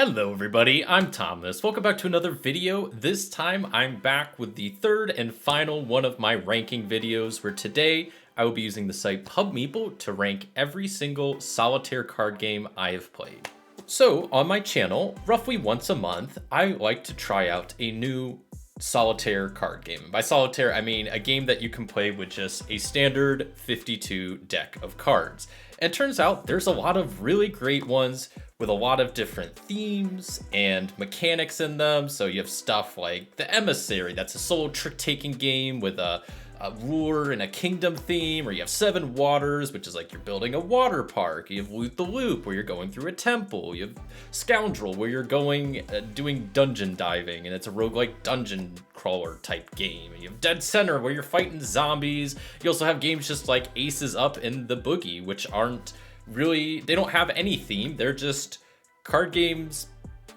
Hello everybody, I'm Thomas. Welcome back to another video. This time I'm back with the third and final one of my ranking videos, where today I will be using the site PubMeeple to rank every single solitaire card game I have played. So on my channel, roughly once a month, I like to try out a new solitaire card game. By solitaire, I mean a game that you can play with just a standard 52 deck of cards. And it turns out there's a lot of really great ones with a lot of different themes and mechanics in them. So you have stuff like the Emissary, that's a solo trick-taking game with a ruler and a kingdom theme, or you have Seven Waters, which is like you're building a water park. You have Loot the Loop, where you're going through a temple. You have Scoundrel, where you're going doing dungeon diving, and it's a roguelike dungeon crawler type game. And you have Dead Center, where you're fighting zombies. You also have games just like Aces Up and The Boogie, which aren't really, they don't have any theme. They're just card games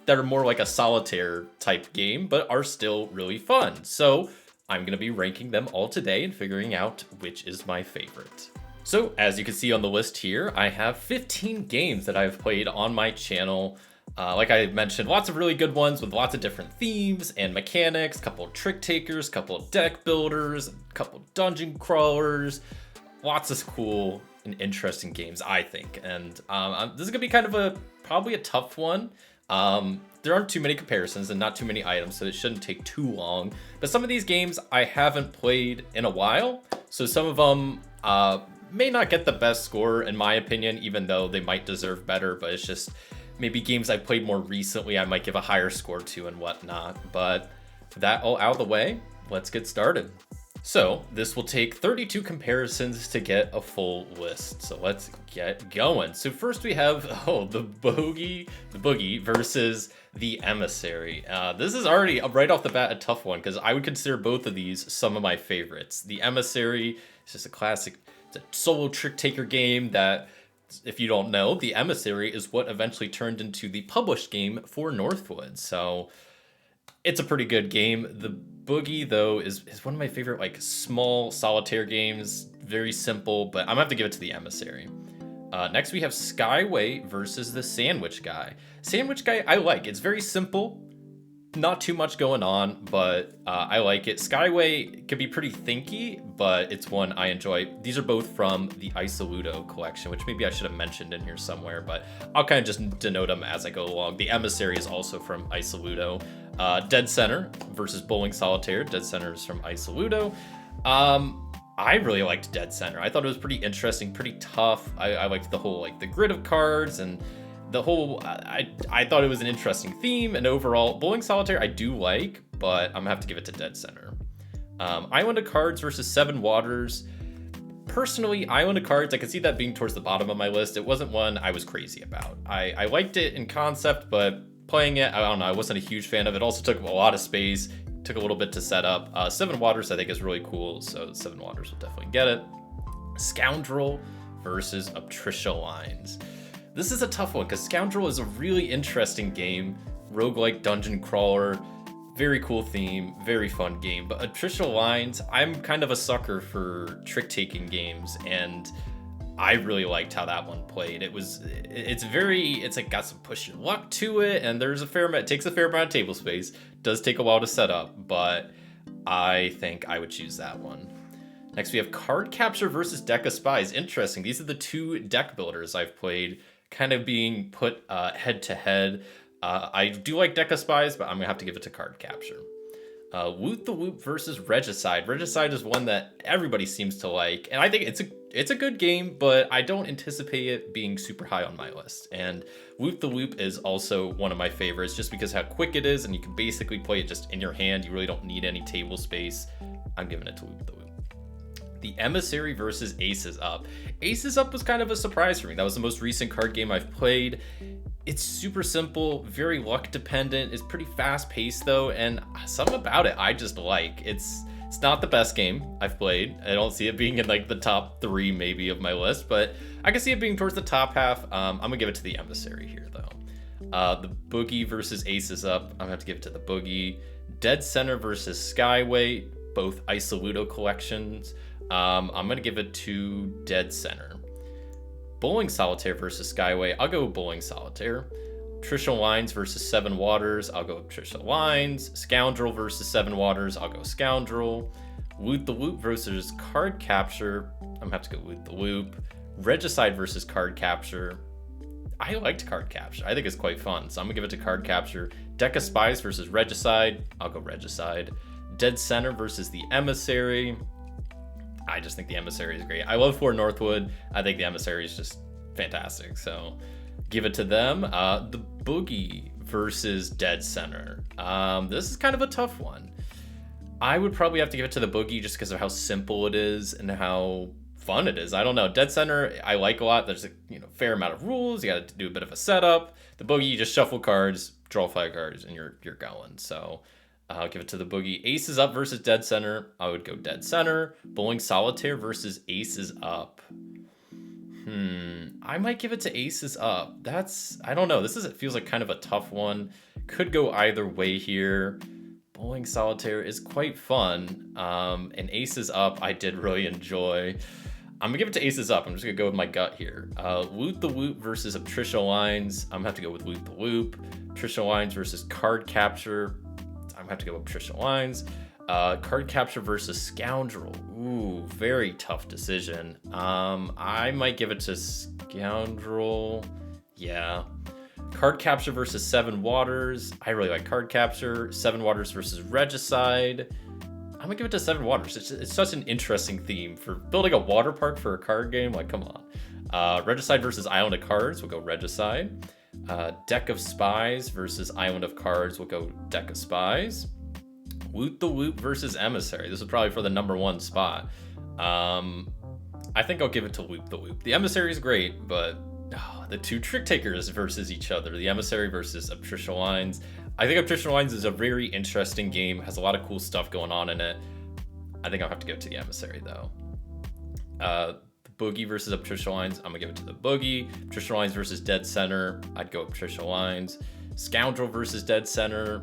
that are more like a solitaire type game, but are still really fun. So I'm going to be ranking them all today and figuring out which is my favorite. So as you can see on the list here, I have 15 games that I've played on my channel. Like I mentioned, lots of really good ones with lots of different themes and mechanics, a couple of trick takers, a couple of deck builders, a couple of dungeon crawlers, lots of cool and interesting games, I think. And this is gonna be kind of probably a tough one. There aren't too many comparisons and not too many items, so it shouldn't take too long. But some of these games I haven't played in a while, so some of them may not get the best score in my opinion, even though they might deserve better. But it's just maybe games I played more recently I might give a higher score to and whatnot. But that all out of the way, let's get started. So this will take 32 comparisons to get a full list. So let's get going. So first we have, the Boogie versus the Emissary. This is already right off the bat a tough one, because I would consider both of these some of my favorites. The Emissary is just a classic, it's a solo trick taker game that, if you don't know, the Emissary is what eventually turned into the published game for Northwood. So it's a pretty good game. The Boogie, though, is one of my favorite, like, small solitaire games. Very simple, but I'm gonna have to give it to the Emissary. Next, we have Skyway versus the Sandwich Guy. Sandwich Guy, I like. It's very simple. Not too much going on, but I like it. Skyway can be pretty thinky, but it's one I enjoy. These are both from the Isoludo collection, which maybe I should have mentioned in here somewhere, but I'll kind of just denote them as I go along. The Emissary is also from Isoludo. Dead Center versus Bowling Solitaire. Dead Center is from Isoludo. I really liked Dead Center. I thought it was pretty interesting, pretty tough. I liked the whole, like, the grid of cards, and the whole, I thought it was an interesting theme. And overall, Bowling Solitaire I do like, but I'm gonna have to give it to Dead Center. Island of Cards versus Seven Waters. Personally, Island of Cards, I could see that being towards the bottom of my list. It wasn't one I was crazy about. I liked it in concept, but playing it, I don't know, I wasn't a huge fan of it. It also took a lot of space, took a little bit to set up. Seven Waters I think is really cool, so Seven Waters will definitely get it. Scoundrel versus Obtrusia Lines. This is a tough one, because Scoundrel is a really interesting game, roguelike dungeon crawler, very cool theme, very fun game. But Obtrusia Lines, I'm kind of a sucker for trick-taking games, and I really liked how that one played. It's like got some push your luck to it, and there's it takes a fair amount of table space. Does take a while to set up, but I think I would choose that one. Next we have Card Capture versus Deck of Spies. Interesting. These are the two deck builders I've played, kind of being put head to head. I do like Deck of Spies, but I'm gonna have to give it to Card Capture. Loot the Loop versus Regicide. Regicide is one that everybody seems to like, and I think it's a good game, but I don't anticipate it being super high on my list. And Loot the Loop is also one of my favorites, just because how quick it is, and you can basically play it just in your hand. You really don't need any table space. I'm giving it to Loot the Loop. The Emissary versus Aces Up. Aces Up was kind of a surprise for me. That was the most recent card game I've played. It's super simple, very luck dependent. It's pretty fast paced though, and something about it I just like. It's not the best game I've played. I don't see it being in like the top 3 maybe of my list, but I can see it being towards the top half. I'm gonna give it to the Emissary here though. The Boogie versus Aces Up. I'm gonna have to give it to the Boogie. Dead Center versus Skyway, both Isoludo collections. I'm gonna give it to Dead Center. Bowling Solitaire versus Skyway. I'll go Bowling Solitaire. Trisha Wines versus Seven Waters, I'll go Trisha Wines. Scoundrel versus Seven Waters, I'll go Scoundrel. Woot the Whoop versus Card Capture, I'm gonna have to go Woot the Whoop. Regicide versus Card Capture, I liked Card Capture. I think it's quite fun, so I'm gonna give it to Card Capture. Deck of Spies versus Regicide, I'll go Regicide. Dead Center versus the Emissary, I just think the Emissary is great. I love Fort Northwood. I think the Emissary is just fantastic, so give it to them. The Boogie versus Dead Center. This is kind of a tough one. I would probably have to give it to the Boogie just because of how simple it is and how fun it is. I don't know. Dead Center, I like a lot. There's a fair amount of rules. You got to do a bit of a setup. The Boogie, you just shuffle cards, draw 5 cards, and you're going. So I'll give it to the Boogie. Aces Up versus Dead Center. I would go Dead Center. Bowling Solitaire versus Aces Up. I might give it to Aces Up. I don't know. It feels like kind of a tough one. Could go either way here. Bowling Solitaire is quite fun. And Aces Up, I did really enjoy. I'm gonna give it to Aces Up. I'm just gonna go with my gut here. Woot the Whoop versus Trisha Wines. I'm gonna have to go with Woot the Whoop. Trisha Wines versus Card Capture. I'm gonna have to go with Trisha Wines. Card Capture versus Scoundrel. Ooh, very tough decision. I might give it to Scoundrel. Yeah. Card Capture versus Seven Waters. I really like Card Capture. Seven Waters versus Regicide. I'm gonna give it to Seven Waters. It's such an interesting theme for building a water park for a card game. Like, come on. Regicide versus Island of Cards. We'll go Regicide. Deck of Spies versus Island of Cards. We'll go Deck of Spies. Woot the Whoop versus Emissary. This is probably for the #1 spot. I think I'll give it to Woot the Whoop. The Emissary is great, but the two trick takers versus each other. The Emissary versus Trisha Wines. I think Trisha Wines is a very interesting game. Has a lot of cool stuff going on in it. I think I'll have to give it to the Emissary though. The Boogie versus Trisha Wines. I'm gonna give it to the Boogie. Trisha Wines versus Dead Center. I'd go with Trisha Wines. Scoundrel versus Dead Center.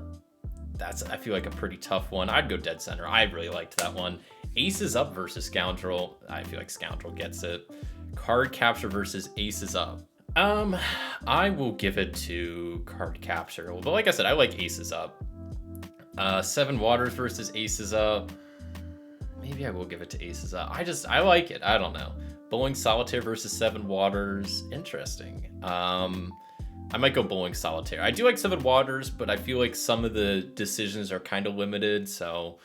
I feel like a pretty tough one. I'd go Dead Center. I really liked that one. Aces Up versus Scoundrel. I feel like Scoundrel gets it. Card Capture versus Aces Up. I will give it to Card Capture. But like I said, I like Aces Up. Seven Waters versus Aces Up. Maybe I will give it to Aces Up. I like it. I don't know. Bowling Solitaire versus Seven Waters. Interesting. I might go Bowling Solitaire. I do like Seven Waters, but I feel like some of the decisions are kind of limited, so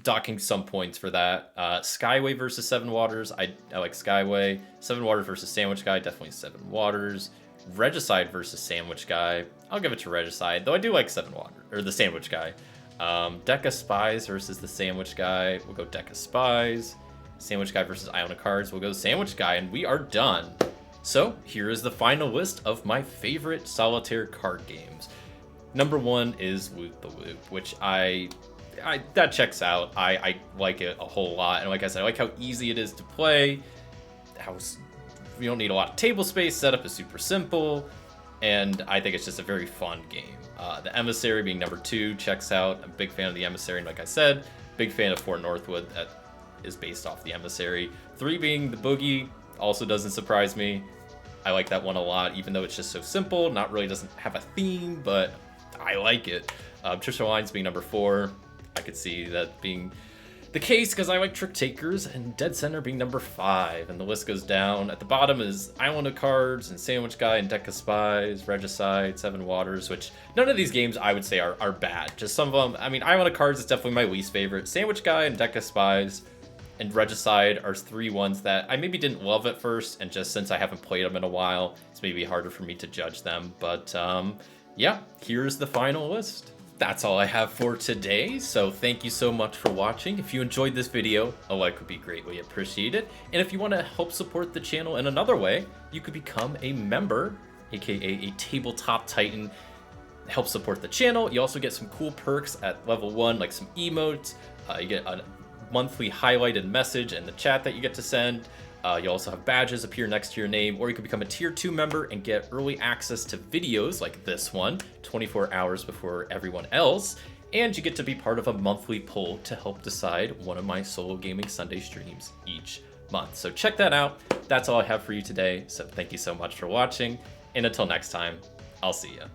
docking some points for that. Skyway versus Seven Waters. I like Skyway. Seven Waters versus Sandwich Guy. Definitely Seven Waters. Regicide versus Sandwich Guy. I'll give it to Regicide, though I do like Seven Waters, or the Sandwich Guy. Deck of Spies versus the Sandwich Guy. We'll go Deck of Spies. Sandwich Guy versus Island of Cards. We'll go Sandwich Guy, and we are done. So here is the final list of my favorite solitaire card games. #1 is Woot the Whoop, which that checks out. I like it a whole lot, and like I said, I like how easy it is to play. You don't need a lot of table space. Setup is super simple, and I think it's just a very fun game. The Emissary being #2 checks out. I'm a big fan of the Emissary, and like I said, big fan of Fort Northwood that is based off the Emissary. 3 being the Boogie also doesn't surprise me. I like that one a lot, even though it's just so simple, doesn't have a theme, but I like it. Trisha Wines being #4. I could see that being the case because I like Trick Takers, and Dead Center being #5, and the list goes down. At the bottom is Island of Cards and Sandwich Guy and Deck of Spies, Regicide, Seven Waters, which none of these games I would say are bad. Just some of them. I mean, Island of Cards is definitely my least favorite. Sandwich Guy and Deck of Spies and Regicide are 3 ones that I maybe didn't love at first, and just since I haven't played them in a while, it's maybe harder for me to judge them. But yeah, here's the final list. That's all I have for today, so thank you so much for watching. If you enjoyed this video, a like would be greatly appreciated. And if you want to help support the channel in another way, you could become a member, aka a Tabletop Titan. Help support the channel. You also get some cool perks at level 1, like some emotes. You get a monthly highlighted message in the chat that you get to send. You also have badges appear next to your name, or you can become a tier 2 member and get early access to videos like this one, 24 hours before everyone else. And you get to be part of a monthly poll to help decide one of my solo gaming Sunday streams each month. So check that out. That's all I have for you today. So thank you so much for watching. And until next time, I'll see ya.